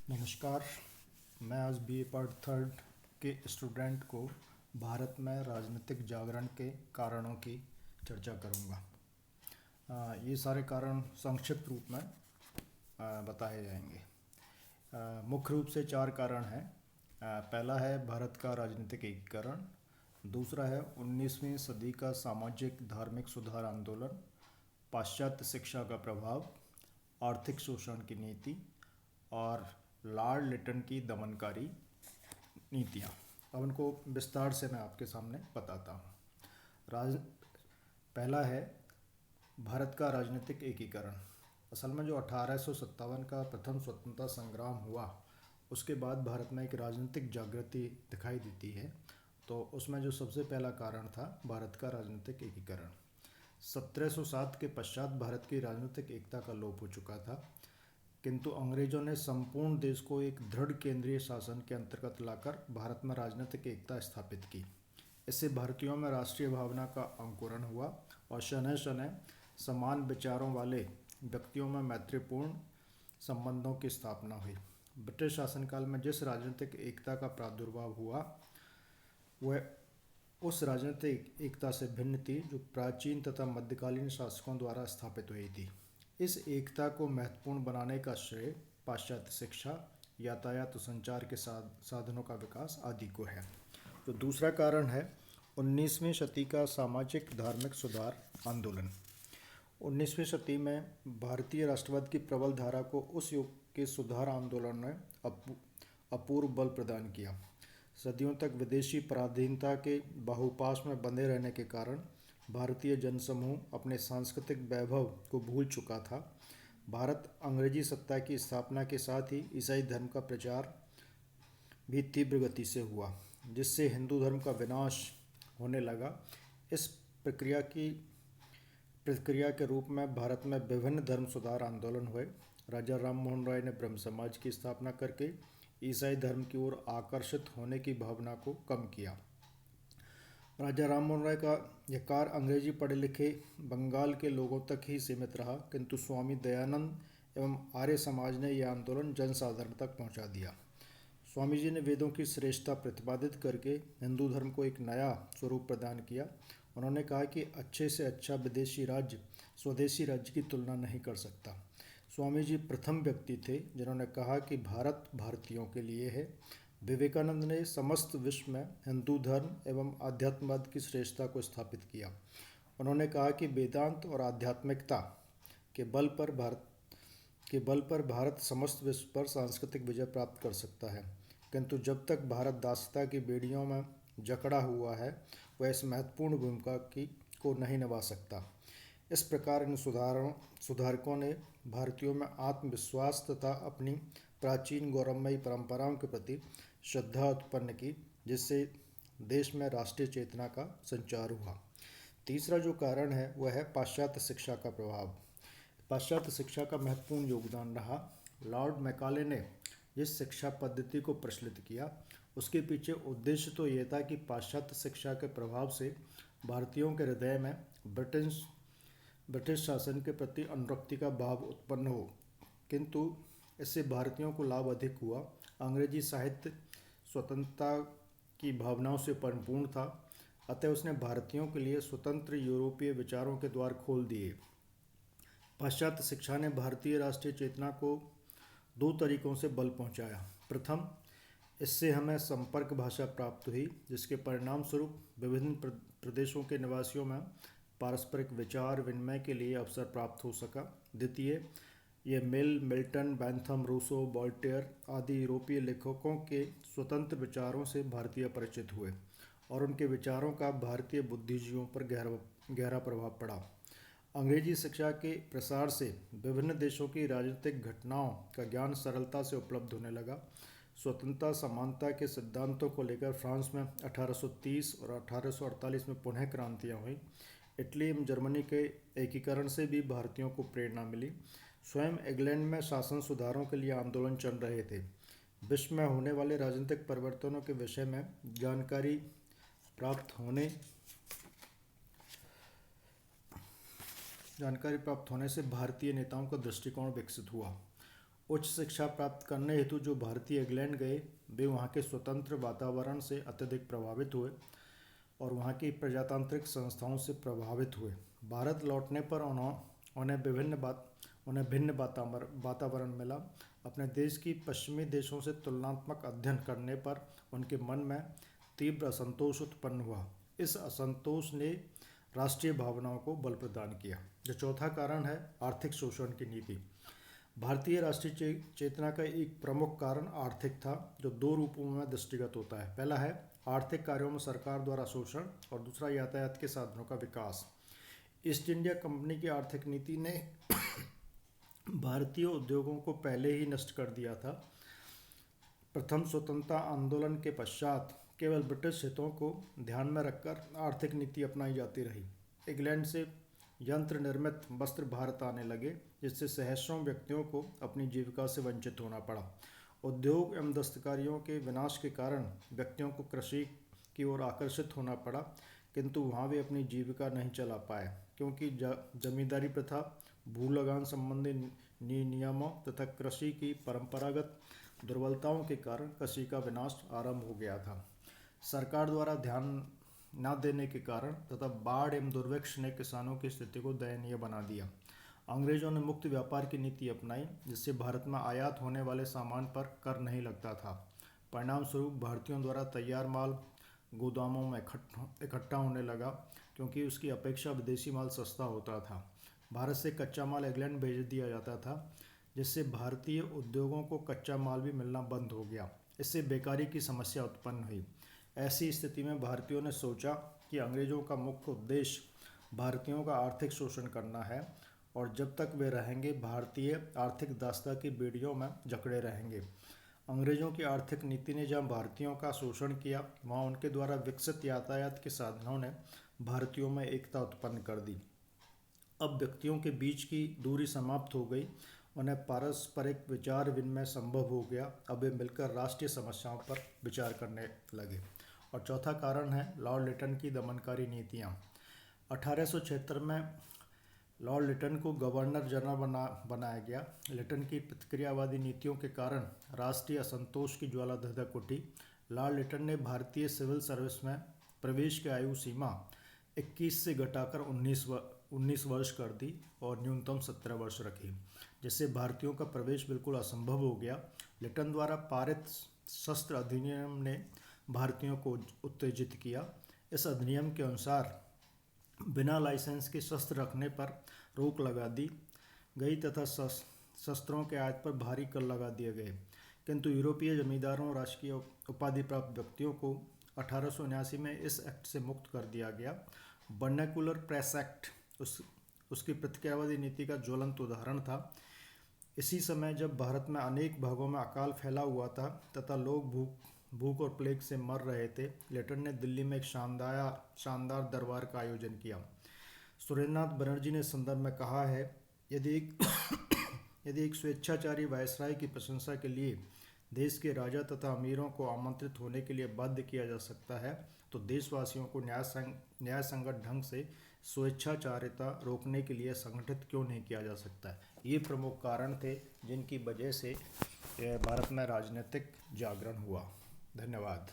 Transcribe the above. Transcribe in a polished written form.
नमस्कार। मैं आज बीए पार्ट थर्ड के स्टूडेंट को भारत में राजनीतिक जागरण के कारणों की चर्चा करूंगा। ये सारे कारण संक्षिप्त रूप में बताए जाएंगे। मुख्य रूप से चार कारण हैं। पहला है भारत का राजनीतिक एकीकरण। दूसरा है 19वीं सदी का सामाजिक धार्मिक सुधार आंदोलन, पाश्चात्य शिक्षा का प्रभाव, आर्थिक शोषण की नीति और लॉर्ड लिटन की दमनकारी नीतियाँ। अब उनको विस्तार से मैं आपके सामने बताता हूँ। राज पहला है भारत का राजनीतिक एकीकरण। असल में जो 1857 का प्रथम स्वतंत्रता संग्राम हुआ, उसके बाद भारत में एक राजनीतिक जागृति दिखाई देती है। तो उसमें जो सबसे पहला कारण था भारत का राजनीतिक एकीकरण। 1707 के पश्चात भारत की राजनीतिक एकता का लोप हो चुका था, किंतु अंग्रेजों ने संपूर्ण देश को एक दृढ़ केंद्रीय शासन के अंतर्गत लाकर भारत में राजनीतिक एकता स्थापित की। इससे भारतीयों में राष्ट्रीय भावना का अंकुरण हुआ और शनय शनय समान विचारों वाले व्यक्तियों में मैत्रीपूर्ण संबंधों की स्थापना हुई। ब्रिटिश शासनकाल में जिस राजनीतिक एकता का प्रादुर्भाव हुआ, वह उस राजनीतिक एकता से भिन्न थी जो प्राचीन तथा मध्यकालीन शासकों द्वारा स्थापित हुई थी। इस एकता को महत्वपूर्ण बनाने का श्रेय पाश्चात्य शिक्षा, यातायात और संचार के साधनों का विकास आदि को है। तो दूसरा कारण है 19वीं शती का सामाजिक धार्मिक सुधार आंदोलन। 19वीं शती में भारतीय राष्ट्रवाद की प्रबल धारा को उस युग के सुधार आंदोलन ने अपूर्व बल प्रदान किया। सदियों तक विदेशी पराधीनता के बाहुपाश में बंधे रहने के कारण भारतीय जनसमूह अपने सांस्कृतिक वैभव को भूल चुका था। भारत अंग्रेजी सत्ता की स्थापना के साथ ही ईसाई धर्म का प्रचार भी तीव्र गति से हुआ, जिससे हिंदू धर्म का विनाश होने लगा। इस प्रतिक्रिया के रूप में भारत में विभिन्न धर्म सुधार आंदोलन हुए। राजा राम मोहन राय ने ब्रह्म समाज की स्थापना करके ईसाई धर्म की ओर आकर्षित होने की भावना को कम किया। राजा राम मोहन राय का यह कार्य अंग्रेजी पढ़े लिखे बंगाल के लोगों तक ही सीमित रहा, किंतु स्वामी दयानंद एवं आर्य समाज ने यह आंदोलन जनसाधारण तक पहुंचा दिया। स्वामी जी ने वेदों की श्रेष्ठता प्रतिपादित करके हिंदू धर्म को एक नया स्वरूप प्रदान किया। उन्होंने कहा कि अच्छे से अच्छा विदेशी राज्य स्वदेशी राज्य की तुलना नहीं कर सकता। स्वामी जी प्रथम व्यक्ति थे जिन्होंने कहा कि भारत भारतीयों के लिए है। विवेकानंद ने समस्त विश्व में हिंदू धर्म एवं आध्यात्मवाद की श्रेष्ठता को स्थापित किया। उन्होंने कहा कि वेदांत और आध्यात्मिकता के बल पर भारत समस्त विश्व पर सांस्कृतिक विजय प्राप्त कर सकता है, किंतु जब तक भारत दासता की बेड़ियों में जकड़ा हुआ है, वह इस महत्वपूर्ण भूमिका को नहीं निभा सकता। इस प्रकार इन सुधारकों ने भारतीयों में आत्मविश्वास तथा अपनी प्राचीन गौरवमयी परंपराओं के प्रति श्रद्धा उत्पन्न की, जिससे देश में राष्ट्रीय चेतना का संचार हुआ। तीसरा जो कारण है वह है पाश्चात्य शिक्षा का प्रभाव। पाश्चात्य शिक्षा का महत्वपूर्ण योगदान रहा। लॉर्ड मैकाले ने जिस शिक्षा पद्धति को प्रचलित किया, उसके पीछे उद्देश्य तो ये था कि पाश्चात्य शिक्षा के प्रभाव से भारतीयों के हृदय में ब्रिटिश शासन के प्रति अनुरक्ति का भाव उत्पन्न हो, किंतु इससे भारतीयों को लाभ अधिक हुआ। अंग्रेजी साहित्य स्वतंत्रता की भावनाओं से परिपूर्ण था, अतः उसने भारतीयों के लिए स्वतंत्र यूरोपीय विचारों के द्वार खोल दिए। पाश्चात्य शिक्षा ने भारतीय राष्ट्रीय चेतना को दो तरीकों से बल पहुंचाया। प्रथम, इससे हमें संपर्क भाषा प्राप्त हुई, जिसके परिणाम स्वरूप विभिन्न प्रदेशों के निवासियों में पारस्परिक विचार विनिमय के लिए अवसर प्राप्त हो सका। द्वितीय, ये मिल्टन, बैंथम, रूसो, वोल्टेयर आदि यूरोपीय लेखकों के स्वतंत्र विचारों से भारतीय परिचित हुए और उनके विचारों का भारतीय बुद्धिजीवियों पर गहरा प्रभाव पड़ा। अंग्रेजी शिक्षा के प्रसार से विभिन्न देशों की राजनीतिक घटनाओं का ज्ञान सरलता से उपलब्ध होने लगा। स्वतंत्रता समानता के सिद्धांतों को लेकर फ्रांस में 1830 और 1848 में पुनः क्रांतियाँ हुई। इटली एवं जर्मनी के एकीकरण से भी भारतीयों को प्रेरणा मिली। स्वयं इंग्लैंड में शासन सुधारों के लिए आंदोलन चल रहे थे। विश्व में होने वाले राजनीतिक परिवर्तनों के विषय में जानकारी प्राप्त होने से भारतीय नेताओं का दृष्टिकोण विकसित हुआ। उच्च शिक्षा प्राप्त करने हेतु जो भारतीय इंग्लैंड गए, वे वहाँ के स्वतंत्र वातावरण से अत्यधिक प्रभावित हुए और वहाँ की प्रजातांत्रिक संस्थाओं से प्रभावित हुए। भारत लौटने पर उन्हें भिन्न वातावरण मिला। अपने देश की पश्चिमी देशों से तुलनात्मक अध्ययन करने पर उनके मन में तीव्र असंतोष उत्पन्न हुआ। इस असंतोष ने राष्ट्रीय भावनाओं को बल प्रदान किया। जो चौथा कारण है आर्थिक शोषण की नीति। भारतीय राष्ट्रीय चेतना का एक प्रमुख कारण आर्थिक था, जो दो रूपों में दृष्टिगत होता है। पहला है आर्थिक कार्यों में सरकार द्वारा शोषण और दूसरा यातायात के साधनों का विकास। ईस्ट इंडिया कंपनी की आर्थिक नीति ने भारतीय उद्योगों को पहले ही नष्ट कर दिया था। प्रथम स्वतंत्रता आंदोलन के पश्चात केवल ब्रिटिश हितों को ध्यान में रखकर आर्थिक नीति अपनाई जाती रही। इंग्लैंड से यंत्र निर्मित वस्त्र भारत आने लगे, जिससे सहस्रों व्यक्तियों को अपनी जीविका से वंचित होना पड़ा। उद्योग एवं दस्तकारियों के विनाश के कारण व्यक्तियों को कृषि की ओर आकर्षित होना पड़ा, किंतु वहाँ वे अपनी जीविका नहीं चला पाए, क्योंकि जमींदारी प्रथा, भू लगान संबंधी नियमों तथा कृषि की परंपरागत दुर्बलताओं के कारण कृषि का विनाश आरंभ हो गया था। सरकार द्वारा ध्यान न देने के कारण तथा बाढ़ एवं दुर्भिक्ष ने किसानों की स्थिति को दयनीय बना दिया। अंग्रेजों ने मुक्त व्यापार की नीति अपनाई, जिससे भारत में आयात होने वाले सामान पर कर नहीं लगता था। परिणाम स्वरूप भारतीयों द्वारा तैयार माल गोदामों में इकट्ठा होने लगा, क्योंकि उसकी अपेक्षा विदेशी माल सस्ता होता था। भारत से कच्चा माल इंग्लैंड भेज दिया जाता था, जिससे भारतीय उद्योगों को कच्चा माल भी मिलना बंद हो गया। इससे बेकारी की समस्या उत्पन्न हुई। ऐसी स्थिति में भारतीयों ने सोचा कि अंग्रेजों का मुख्य उद्देश्य भारतीयों का आर्थिक शोषण करना है, और जब तक वे रहेंगे भारतीय आर्थिक दासता की बेड़ियों में जकड़े रहेंगे। अंग्रेजों की आर्थिक नीति ने जहाँ भारतीयों का शोषण किया, वहाँ उनके द्वारा विकसित यातायात के साधनों ने भारतीयों में एकता उत्पन्न कर दी। अब व्यक्तियों के बीच की दूरी समाप्त हो गई, उन्हें पारस्परिक विचार विनिमय संभव हो गया। अब वे मिलकर राष्ट्रीय समस्याओं पर विचार करने लगे। और चौथा कारण है लॉर्ड लिटन की दमनकारी नीतियाँ। 1876 में लॉर्ड लिटन को गवर्नर जनरल बनाया गया। लिटन की प्रतिक्रियावादी नीतियों के कारण राष्ट्रीय असंतोष की ज्वाला धधक उठी। लॉर्ड लिटन ने भारतीय सिविल सर्विस में प्रवेश की आयु सीमा 21 से घटाकर 19 वर्ष कर दी और न्यूनतम 17 वर्ष रखी, जिससे भारतीयों का प्रवेश बिल्कुल असंभव हो गया। लिटन द्वारा पारित शस्त्र अधिनियम ने भारतीयों को उत्तेजित किया। इस अधिनियम के अनुसार बिना लाइसेंस के शस्त्र रखने पर रोक लगा दी गई तथा शस्त्रों के आयात पर भारी कर लगा दिए गए, किंतु यूरोपीय जमींदारों और राजकीय उपाधि प्राप्त व्यक्तियों को 1879 में इस एक्ट से मुक्त कर दिया गया। वर्नाक्युलर प्रेस एक्ट उसकी प्रतिक्रियावादी नीति का ज्वलंत उदाहरण था। इसी समय जब भारत में अनेक भागों में अकाल फैला हुआ था तथा लोग भूख और प्लेग से मर रहे थे, लिटन ने दिल्ली में एक शानदार दरबार का आयोजन किया। सुरेंद्रनाथ बनर्जी ने संदर्भ में कहा है, यदि एक स्वेच्छाचारी वायसराय की प्रशंसा के लिए देश के राजा तथा अमीरों को आमंत्रित होने के लिए बाध्य किया जा सकता है, तो देशवासियों को न्याय संगत ढंग से स्वेच्छाचारिता रोकने के लिए संगठित क्यों नहीं किया जा सकता है। ये प्रमुख कारण थे जिनकी वजह से भारत में राजनीतिक जागरण हुआ। धन्यवाद।